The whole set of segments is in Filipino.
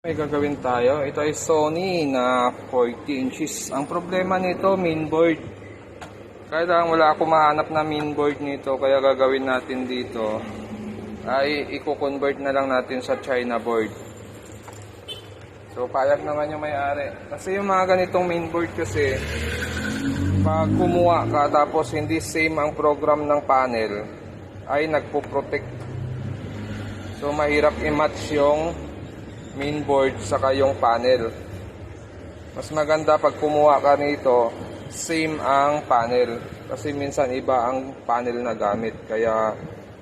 May gagawin tayo. Ito ay Sony na 40 inches. Ang problema nito, mainboard. Kaya lang wala ako mahanap na mainboard nito. Kaya gagawin natin dito ay i-convert na lang natin sa China board. So payag naman yung may-ari. Kasi yung mga ganitong mainboard kasi, pag kumuha ka tapos hindi same ang program ng panel, ay nagpo-protect. So mahirap i-match yung mainboard saka yung panel. Mas maganda pag kumuha ka nito, same ang panel. Kasi minsan iba ang panel na gamit. Kaya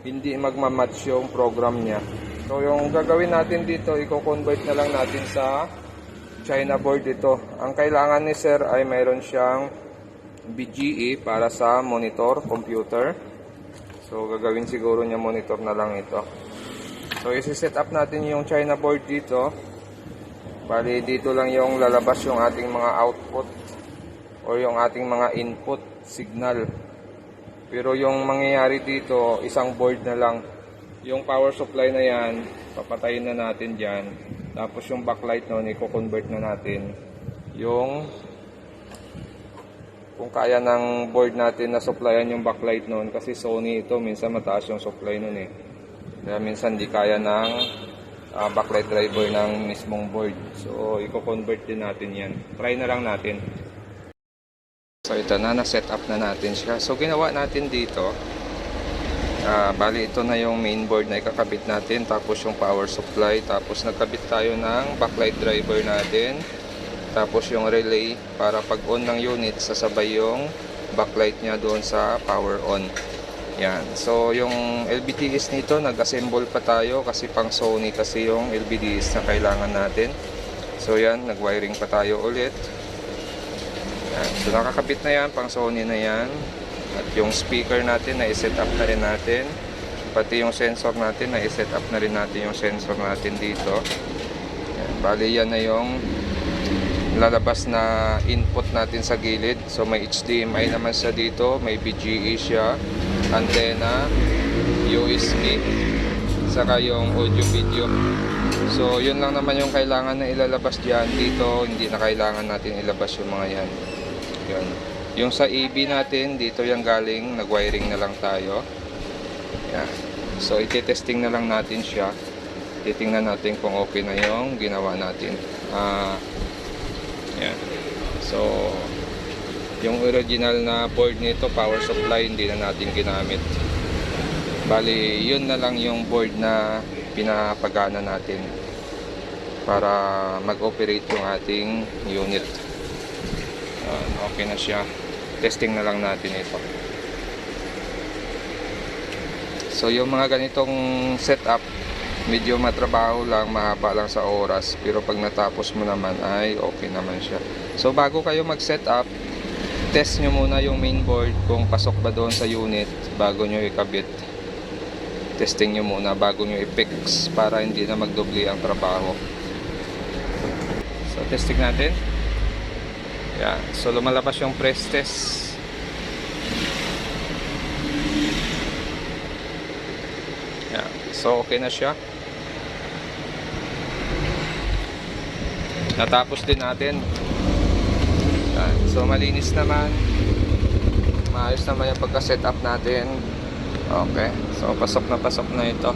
hindi magmamatch yung program niya. So yung gagawin natin dito, i-convert na lang natin sa China board ito. Ang kailangan ni sir ay mayroon siyang BGA para sa monitor, computer. So gagawin siguro niya monitor na lang ito. So isi-set up natin yung China board dito. Bali dito lang yung lalabas yung ating mga output o yung ating mga input signal. Pero yung mangyayari dito, isang board na lang. Yung power supply na yan, papatayin na natin dyan. Tapos yung backlight nun, i-convert na natin. Yung kung kaya ng board natin na supplyan yung backlight nun. Kasi Sony ito, minsan mataas yung supply nun eh. Kaya minsan di kaya ng backlight driver ng mismong board. So, i-convert din natin yan. Try na lang natin. So, ito na. Na-set up na natin siya. So, ginawa natin dito. Bali, ito na yung main board na ikakabit natin. Tapos yung power supply. Tapos nagkabit tayo ng backlight driver natin. Tapos yung relay para pag on ng unit, sasabay yung backlight niya doon sa power on. Yan. So, yung LVDs nito, nag-assemble pa tayo kasi pang Sony kasi yung LVDs na kailangan natin. So, yan. Nag-wiring pa tayo ulit. Yan. So, nakakabit na yan. Pang Sony na yan. At yung speaker natin, na-set up na rin natin. Pati yung sensor natin, na-set up na rin natin yung sensor natin dito. Yan. Bali, yan na yung lalabas na input natin sa gilid. So may HDMI naman siya dito, may VGA siya, antenna, USB, saka yung audio video. So yun lang naman yung kailangan na ilalabas diyan. Dito hindi na kailangan natin ilabas yung mga yan. Yun. Yung sa AB natin, dito yung galing, nag-wiring na lang tayo. Yan. So iti-testing na lang natin siya. Titingnan natin kung okay na yung ginawa natin. Yan. So, yung original na board nito, power supply, hindi na natin ginamit. Bali, yun na lang yung board na pinapagana natin para mag-operate yung ating unit. Okay na siya. Testing na lang natin ito. So, yung mga ganitong setup, medyo matrabaho lang, mahaba lang sa oras, pero pag natapos mo naman ay okay naman siya. So bago kayo mag-setup, test nyo muna yung mainboard kung pasok ba doon sa unit bago nyo ikabit. Testing nyo muna bago nyo i-fix para hindi na magdobli ang trabaho. So testing natin. Yan. So lumalabas yung press test. Yan. So okay na siya. Natapos din natin. So malinis naman. Maayos naman yung pagka-setup natin. Okay. So pasok na ito.